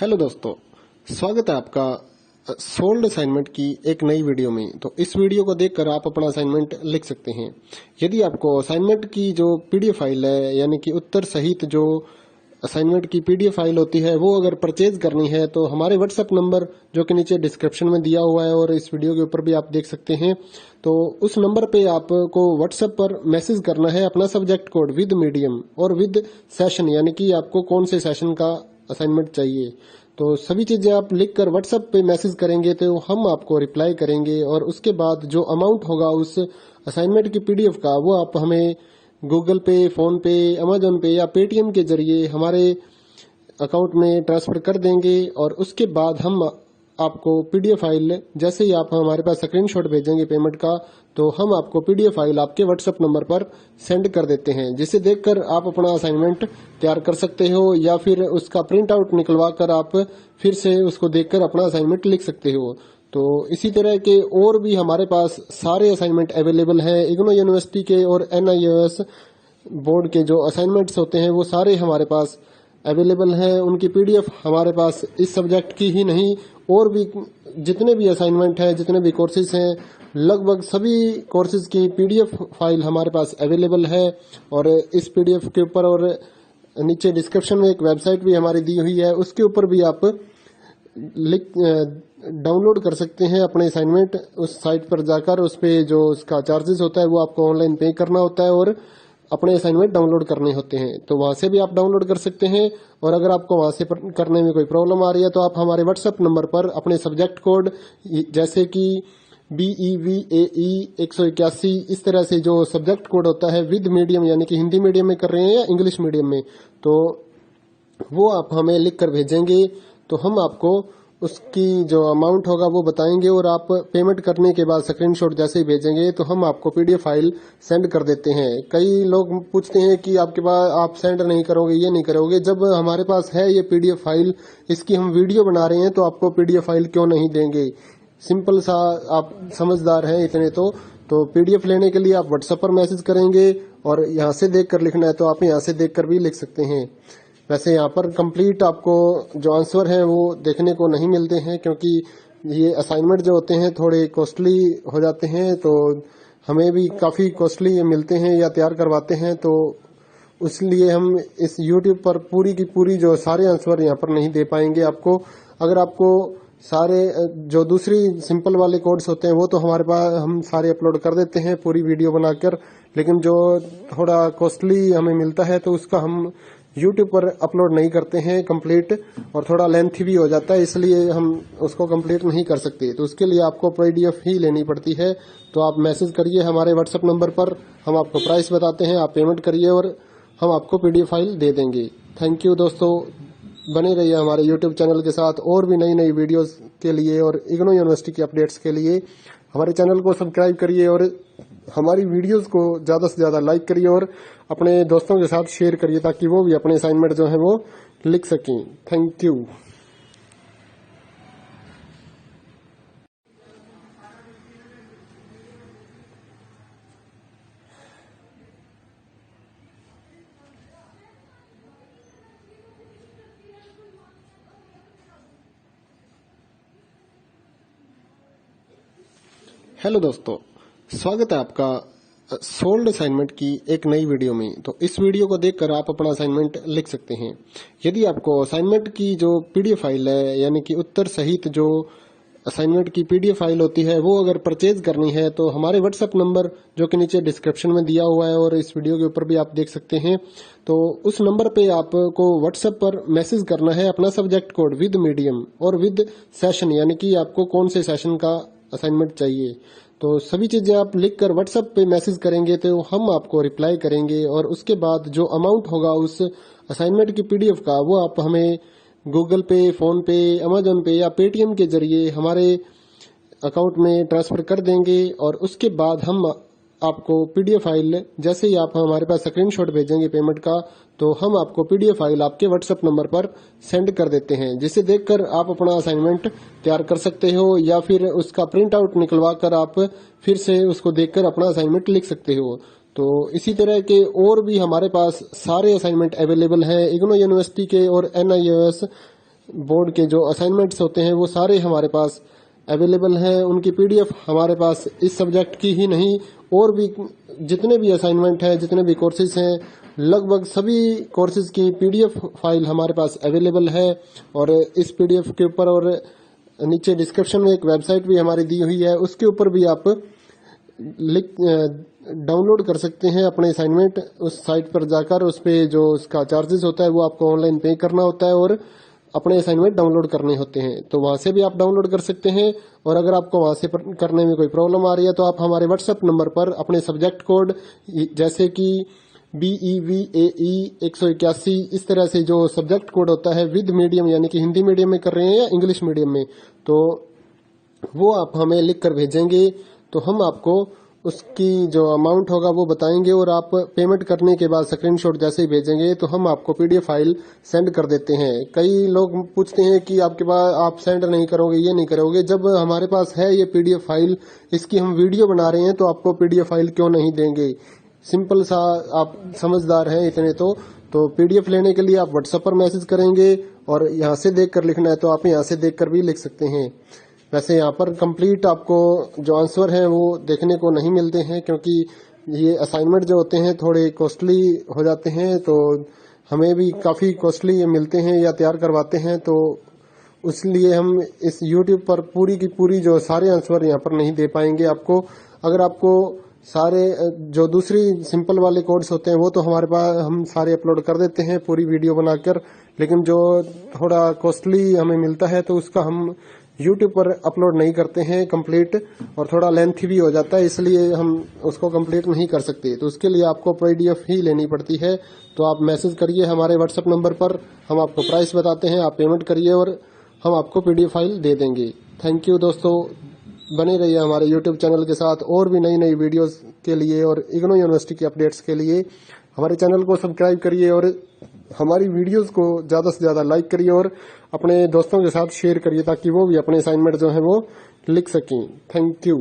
Hello दोस्तों, स्वागत है आपका सोल्ड असाइनमेंट की एक नई वीडियो में। तो इस वीडियो को देखकर आप अपना असाइनमेंट लिख सकते हैं। यदि आपको असाइनमेंट की जो पीडीएफ फाइल है, यानी कि उत्तर सहित जो असाइनमेंट की पीडीएफ फाइल होती है, वो अगर परचेज करनी है तो हमारे व्हाट्सएप नंबर जो कि नीचे डिस्क्रिप्शन में दिया हुआ है और इस वीडियो के ऊपर भी आप देख सकते हैं, तो उस नंबर पे आपको व्हाट्सएप पर मैसेज करना है अपना सब्जेक्ट कोड विद मीडियम और विद सेशन, यानी कि आपको कौन से सेशन का असाइनमेंट चाहिए। तो सभी चीजें आप लिखकर व्हाट्सएप पे मैसेज करेंगे तो हम आपको रिप्लाई करेंगे और उसके बाद जो अमाउंट होगा उस असाइनमेंट की पीडीएफ का, वो आप हमें गूगल पे, फोन पे, अमेजोन पे या पेटीएम के जरिए हमारे अकाउंट में ट्रांसफर कर देंगे। और उसके बाद हम आपको पीडीएफ फाइल, जैसे ही आप हमारे पास स्क्रीनशॉट भेजेंगे पेमेंट का, तो हम आपको पीडीएफ फाइल आपके व्हाट्सएप नंबर पर सेंड कर देते हैं, जिसे देखकर आप अपना असाइनमेंट तैयार कर सकते हो या फिर उसका प्रिंट आउट निकलवा कर आप फिर से उसको देखकर अपना असाइनमेंट लिख सकते हो। तो इसी तरह के और भी हमारे पास सारे असाइनमेंट अवेलेबल हैं। इग्नो यूनिवर्सिटी के और एनआईओएस बोर्ड के जो असाइनमेंट्स होते हैं वो सारे हमारे पास अवेलेबल हैं। उनकी पीडीएफ हमारे पास इस सब्जेक्ट की ही नहीं, और भी जितने भी असाइनमेंट हैं, जितने भी कोर्सेज हैं, लगभग सभी कोर्सेज की पीडीएफ फाइल हमारे पास अवेलेबल है। और इस पीडीएफ के ऊपर और नीचे डिस्क्रिप्शन में एक वेबसाइट भी हमारी दी हुई है, उसके ऊपर भी आप डाउनलोड कर सकते हैं अपने असाइनमेंट। उस साइट पर जाकर उस पे जो उसका चार्जेस होता है वो आपको ऑनलाइन पे करना होता है और अपने असाइनमेंट डाउनलोड करने होते हैं, तो वहां से भी आप डाउनलोड कर सकते हैं। और अगर आपको वहां से करने में कोई प्रॉब्लम आ रही है तो आप हमारे व्हाट्सएप नंबर पर अपने सब्जेक्ट कोड, जैसे कि BEVAE 181, इस तरह से जो सब्जेक्ट कोड होता है विद मीडियम, यानी कि हिंदी मीडियम में कर रहे हैं या इंग्लिश मीडियम में, तो वो आप हमें लिख कर भेजेंगे तो हम आपको उसकी जो अमाउंट होगा वो बताएंगे। और आप पेमेंट करने के बाद स्क्रीनशॉट जैसे ही भेजेंगे तो हम आपको पीडीएफ फाइल सेंड कर देते हैं। कई लोग पूछते हैं कि आपके पास आप सेंड नहीं करोगे, ये नहीं करोगे। जब हमारे पास है ये पीडीएफ फाइल, इसकी हम वीडियो बना रहे हैं, तो आपको पीडीएफ फाइल क्यों नहीं देंगे। सिंपल सा, आप समझदार हैं इतने तो पीडीएफ लेने के लिए आप व्हाट्सएप पर मैसेज करेंगे और यहाँ से देख कर लिखना है तो आप यहाँ से देख कर भी लिख सकते हैं। वैसे यहाँ पर कंप्लीट आपको जो आंसर है वो देखने को नहीं मिलते हैं, क्योंकि ये असाइनमेंट जो होते हैं थोड़े कॉस्टली हो जाते हैं, तो हमें भी काफी कॉस्टली मिलते हैं या तैयार करवाते हैं, तो इसलिए हम इस YouTube पर पूरी की पूरी जो सारे आंसर यहाँ पर नहीं दे पाएंगे आपको। अगर आपको सारे जो दूसरी सिंपल वाले कोड्स होते हैं वो तो हमारे पास हम सारे अपलोड कर देते हैं पूरी वीडियो बनाकर, लेकिन जो थोड़ा कॉस्टली हमें मिलता है तो उसका हम YouTube पर अपलोड नहीं करते हैं कंप्लीट, और थोड़ा लेंथी भी हो जाता है, इसलिए हम उसको कंप्लीट नहीं कर सकते। तो उसके लिए आपको पीडीएफ ही लेनी पड़ती है। तो आप मैसेज करिए हमारे व्हाट्सएप नंबर पर, हम आपको प्राइस बताते हैं, आप पेमेंट करिए और हम आपको पीडीएफ फाइल दे देंगे। थैंक यू दोस्तों, बने रहिए हमारे YouTube चैनल के साथ और भी नई नई वीडियोस के लिए और इग्नो यूनिवर्सिटी की अपडेट्स के लिए हमारे चैनल को सब्सक्राइब करिए और हमारी वीडियोस को ज्यादा से ज्यादा लाइक करिए और अपने दोस्तों के साथ शेयर करिए, ताकि वो भी अपने असाइनमेंट जो है वो लिख सकें। Thank you. हेलो दोस्तों, स्वागत है आपका सोल्ड असाइनमेंट की एक नई वीडियो में। तो इस वीडियो को देखकर आप अपना असाइनमेंट लिख सकते हैं। यदि आपको असाइनमेंट की जो पीडीएफ फाइल है, यानी कि उत्तर सहित जो असाइनमेंट की पीडीएफ फाइल होती है, वो अगर परचेज करनी है तो हमारे व्हाट्सएप नंबर जो कि नीचे डिस्क्रिप्शन में दिया हुआ है और इस वीडियो के ऊपर भी आप देख सकते हैं, तो उस नंबर पे आपको व्हाट्सएप पर मैसेज करना है अपना सब्जेक्ट कोड विद मीडियम और विद सेशन, यानी कि आपको कौन से सेशन का असाइनमेंट चाहिए। तो सभी चीजें आप लिखकर व्हाट्सएप पे मैसेज करेंगे तो हम आपको रिप्लाई करेंगे और उसके बाद जो अमाउंट होगा उस असाइनमेंट की पीडीएफ का, वो आप हमें गूगल पे, फोन पे, अमेजोन पे या पेटीएम के जरिए हमारे अकाउंट में ट्रांसफर कर देंगे। और उसके बाद हम आपको पीडीएफ फाइल, जैसे ही आप हमारे पास स्क्रीनशॉट भेजेंगे पेमेंट का, तो हम आपको पीडीएफ फाइल आपके व्हाट्सएप नंबर पर सेंड कर देते हैं, जिसे देखकर आप अपना असाइनमेंट तैयार कर सकते हो या फिर उसका प्रिंट आउट निकलवा कर आप फिर से उसको देखकर अपना असाइनमेंट लिख सकते हो। तो इसी तरह के और भी हमारे पास सारे असाइनमेंट अवेलेबल हैं। इग्नो यूनिवर्सिटी के और एनआईओएस बोर्ड के जो असाइनमेंट्स होते हैं वो सारे हमारे पास अवेलेबल हैं। उनकी पीडीएफ हमारे पास इस सब्जेक्ट की ही नहीं, और भी जितने भी असाइनमेंट हैं, जितने भी कोर्सेज हैं, लगभग सभी कोर्सेज की पीडीएफ फाइल हमारे पास अवेलेबल है। और इस पीडीएफ के ऊपर और नीचे डिस्क्रिप्शन में एक वेबसाइट भी हमारी दी हुई है, उसके ऊपर भी आप डाउनलोड कर सकते हैं अपने असाइनमेंट। उस साइट पर जाकर उस पे जो उसका चार्जेस होता है वो आपको ऑनलाइन पे करना होता है और अपने असाइनमेंट डाउनलोड करने होते हैं। तो वहां से भी आप डाउनलोड कर सकते हैं। और अगर आपको वहां से करने में कोई प्रॉब्लम आ रही है तो आप हमारे व्हाट्सएप नंबर पर अपने सब्जेक्ट कोड, जैसे कि BEVAE 181, इस तरह से जो सब्जेक्ट कोड होता है विद मीडियम, यानी कि हिंदी मीडियम में कर रहे हैं या इंग्लिश मीडियम में, तो वो आप हमें लिख कर भेजेंगे तो हम आपको उसकी जो अमाउंट होगा वो बताएंगे। और आप पेमेंट करने के बाद स्क्रीनशॉट जैसे ही भेजेंगे तो हम आपको पीडीएफ फाइल सेंड कर देते हैं। कई लोग पूछते हैं कि आपके पास आप सेंड नहीं करोगे, ये नहीं करोगे। जब हमारे पास है ये पीडीएफ फाइल, इसकी हम वीडियो बना रहे हैं, तो आपको पीडीएफ फाइल क्यों नहीं देंगे। सिंपल सा, आप समझदार हैं इतने तो पीडीएफ लेने के लिए आप व्हाट्सएप पर मैसेज करेंगे और यहाँ से देख कर लिखना है तो आप यहाँ से देख कर भी लिख सकते हैं। वैसे यहाँ पर कंप्लीट आपको जो आंसर है वो देखने को नहीं मिलते हैं, क्योंकि ये असाइनमेंट जो होते हैं थोड़े कॉस्टली हो जाते हैं, तो हमें भी काफ़ी कॉस्टली ये मिलते हैं या तैयार करवाते हैं। तो इसलिए हम इस यूट्यूब पर पूरी की पूरी जो सारे आंसर यहाँ पर नहीं दे पाएंगे आपको। अगर आपको सारे जो दूसरी सिंपल वाले कोड्स होते हैं वो तो हमारे पास हम सारे अपलोड कर देते हैं पूरी वीडियो बनाकर, लेकिन जो थोड़ा कॉस्टली हमें मिलता है तो उसका हम यूट्यूब पर अपलोड नहीं करते हैं कंप्लीट, और थोड़ा लेंथी भी हो जाता है, इसलिए हम उसको कंप्लीट नहीं कर सकते। तो उसके लिए आपको पीडीएफ ही लेनी पड़ती है। तो आप मैसेज करिए हमारे व्हाट्सएप नंबर पर, हम आपको प्राइस बताते हैं, आप पेमेंट करिए और हम आपको पीडीएफ फाइल दे देंगे। थैंक यू दोस्तों, बने रहिए हमारे यूट्यूब चैनल के साथ और भी नई नई वीडियोस के लिए और इग्नू यूनिवर्सिटी के अपडेट्स के लिए हमारे चैनल को सब्सक्राइब करिए और हमारी वीडियोस को ज़्यादा से ज़्यादा लाइक करिए और अपने दोस्तों के साथ शेयर करिए, ताकि वो भी अपने असाइनमेंट जो है वो लिख सकें। Thank you.